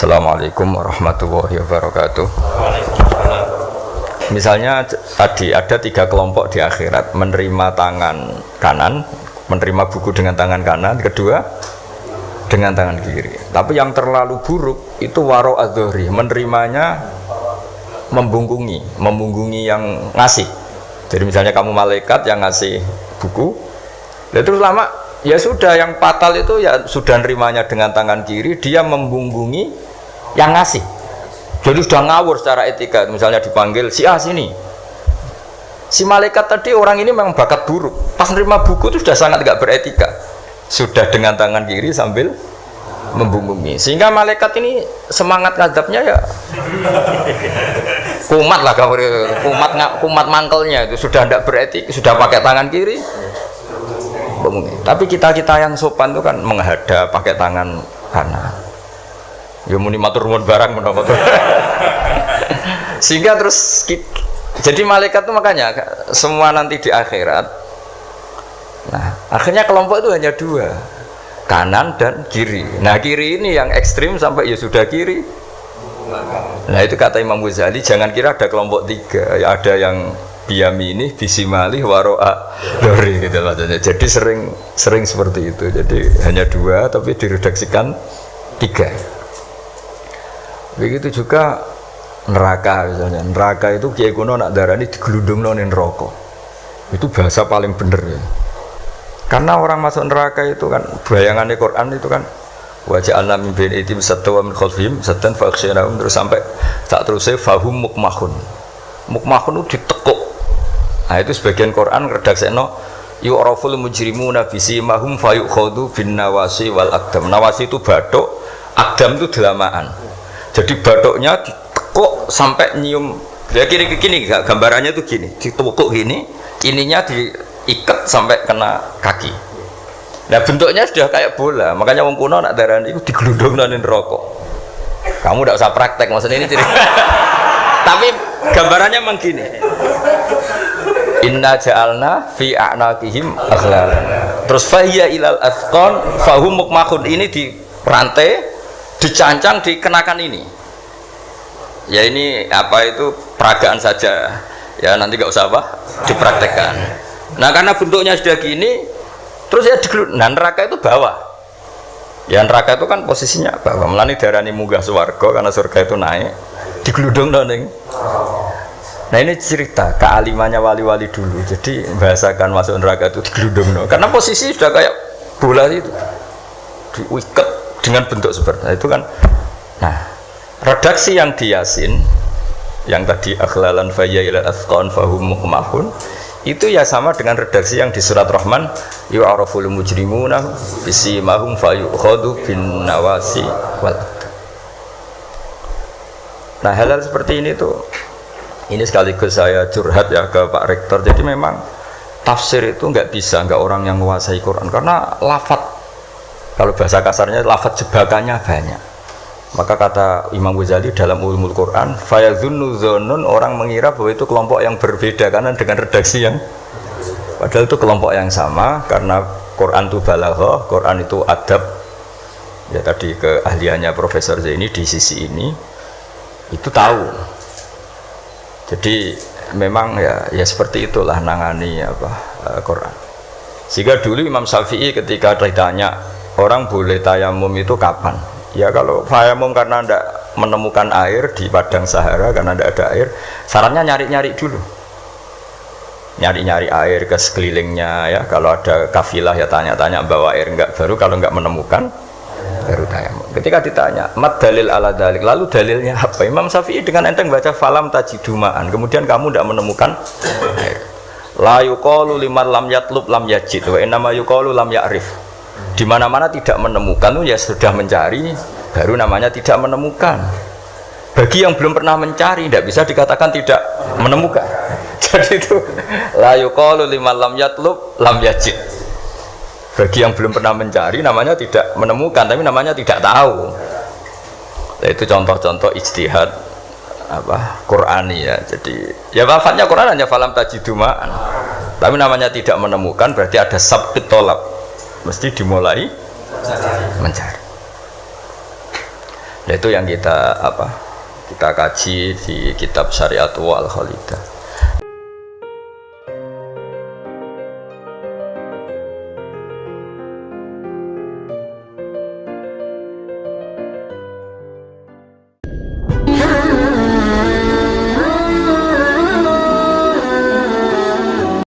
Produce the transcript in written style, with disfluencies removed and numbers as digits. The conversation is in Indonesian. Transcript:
Assalamualaikum warahmatullahi wabarakatuh. Misalnya tadi ada 3 kelompok di akhirat, menerima tangan kanan, menerima buku dengan tangan kanan, kedua dengan tangan kiri. Tapi yang terlalu buruk itu waro adzohri, menerimanya membungkungi yang ngasih. Jadi misalnya kamu malaikat yang ngasih buku, terus lama ya sudah, yang fatal itu ya sudah nerimanya dengan tangan kiri, dia membungkungi yang ngasih. Jadi sudah ngawur secara etika. Misalnya dipanggil si A sini, si malaikat tadi orang ini memang bakat buruk, pas nerima buku itu sudah sangat tidak beretika, sudah dengan tangan kiri sambil membungkungi, sehingga malaikat ini semangat ngadapnya ya kumat lah, kumat mangkelnya itu sudah tidak beretik, sudah pakai tangan kiri. Tapi kita yang sopan itu kan menghadap pakai tangan kanan. Ya muni matur nuwun barang menapa. Sehingga terus jadi malaikat itu makanya semua nanti di akhirat. Nah, akhirnya kelompok itu hanya 2. Kanan dan kiri. Nah, kiri ini yang ekstrim sampai ya sudah kiri. Nah, itu kata Imam Ghazali, jangan kira ada kelompok 3. Ya ada yang biyamini, bisimali, waro'a dori gitu maksudnya. Jadi sering seperti itu. Jadi hanya 2 tapi diredaksikan 3. Begitu juga neraka misalnya. Neraka itu kiai kuno nak darani digelundungno ning neraka. Itu bahasa paling bener ya. Karena orang masuk neraka itu kan bayangannya Quran itu kan wa ja'alna min baini aydihim saddan wa min khalfihim saddan fa aghshaynahum, terus sampai tak terusé fahum mukmahun. Mukmahun itu ditekuk. Nah, itu sebagian Quran redaksekno yu'raful mujrimuna bisimahum fayukhadhu bin nawasi wal aqdam. Nawasi itu bathuk, aqdam itu delamaan. Jadi bathuknya ditekuk sampai nyium. Ya kiri gambarannya itu gini, ditekuk gini, ininya diikat sampai kena kaki. Nah, bentuknya sudah kayak bola. Makanya wong kuno nak darani itu digelundungno ning neraka. Kamu tidak usah praktek, maksudnya ini cerita. Tapi gambarannya memang gini. Inna ja'alna fi a'naqihim aghlalan. Terus fahiya ilal athqan fahum mukmahun, ini di rantai dicancang dikenakan ini. Ya ini apa itu peragaan saja. Ya nanti nggak usah dipraktekkan. Nah, karena bentuknya sudah gini, terus ya nah, neraka itu bawah. Ya neraka itu kan posisinya bawah. Melani darani munggah swarga karena surga itu naik. Digelundung ning. Nah, ini cerita kealimannya wali-wali dulu. Jadi bahasakan masuk neraka itu digelundung. Karena posisi sudah kayak bola itu. Diikat dengan bentuk seperti itu kan. Nah, redaksi yang di Yasin yang tadi akhlalan fayya ila athqan fahum mukmahun itu ya sama dengan redaksi yang di surat Rahman yu'araful mujrimuna bisimahum fayukhadhu bin nawasi wal. Nah, hal-hal seperti ini tuh, ini sekaligus saya curhat ya ke Pak Rektor. Jadi memang tafsir itu nggak orang yang menguasai Quran, karena lafadz, kalau bahasa kasarnya lafadz jebakannya banyak. Maka kata Imam Ghazali dalam Ulumul Quran, fayadhunnu dzannun, orang mengira bahwa itu kelompok yang berbeda karena dengan redaksi yang padahal itu kelompok yang sama, karena Quran itu balaghah, Quran itu adab. Ya tadi keahliannya Profesor Zaini di sisi ini itu tahu. Jadi memang ya seperti itulah nangani Quran. Sehingga dulu Imam Syafi'i ketika ditanya orang boleh tayamum itu kapan? Ya kalau tayamum karena tidak menemukan air di padang Sahara, karena tidak ada air, sarannya nyari-nyari dulu. Nyari-nyari air ke sekelilingnya ya. Kalau ada kafilah ya tanya-tanya bawa air enggak, baru kalau enggak menemukan baru tayamum. Ketika ditanya mat dalil ala dalik, lalu dalilnya apa? Imam Syafi'i dengan enteng baca falam tajidumaan, kemudian kamu tidak menemukan air. La yuqalu liman lam yatlub lam yajid wa innama yuqalu lam ya'rif. Di mana-mana tidak menemukan itu ya sudah mencari, baru namanya tidak menemukan. Bagi yang belum pernah mencari tidak bisa dikatakan tidak menemukan. Jadi itu la yuqalu liman lam yatlub lam yajid. Bagi yang belum pernah mencari namanya tidak menemukan, tapi namanya tidak tahu. Nah, itu contoh-contoh ijtihad Qur'ani ya. Jadi ya lafadznya Quran hanya falam tajidumaan, tapi namanya tidak menemukan berarti ada sabqit tolab, mesti dimulai mencari. Nah, itu yang kita kaji di kitab Syariatul Al Khalidah.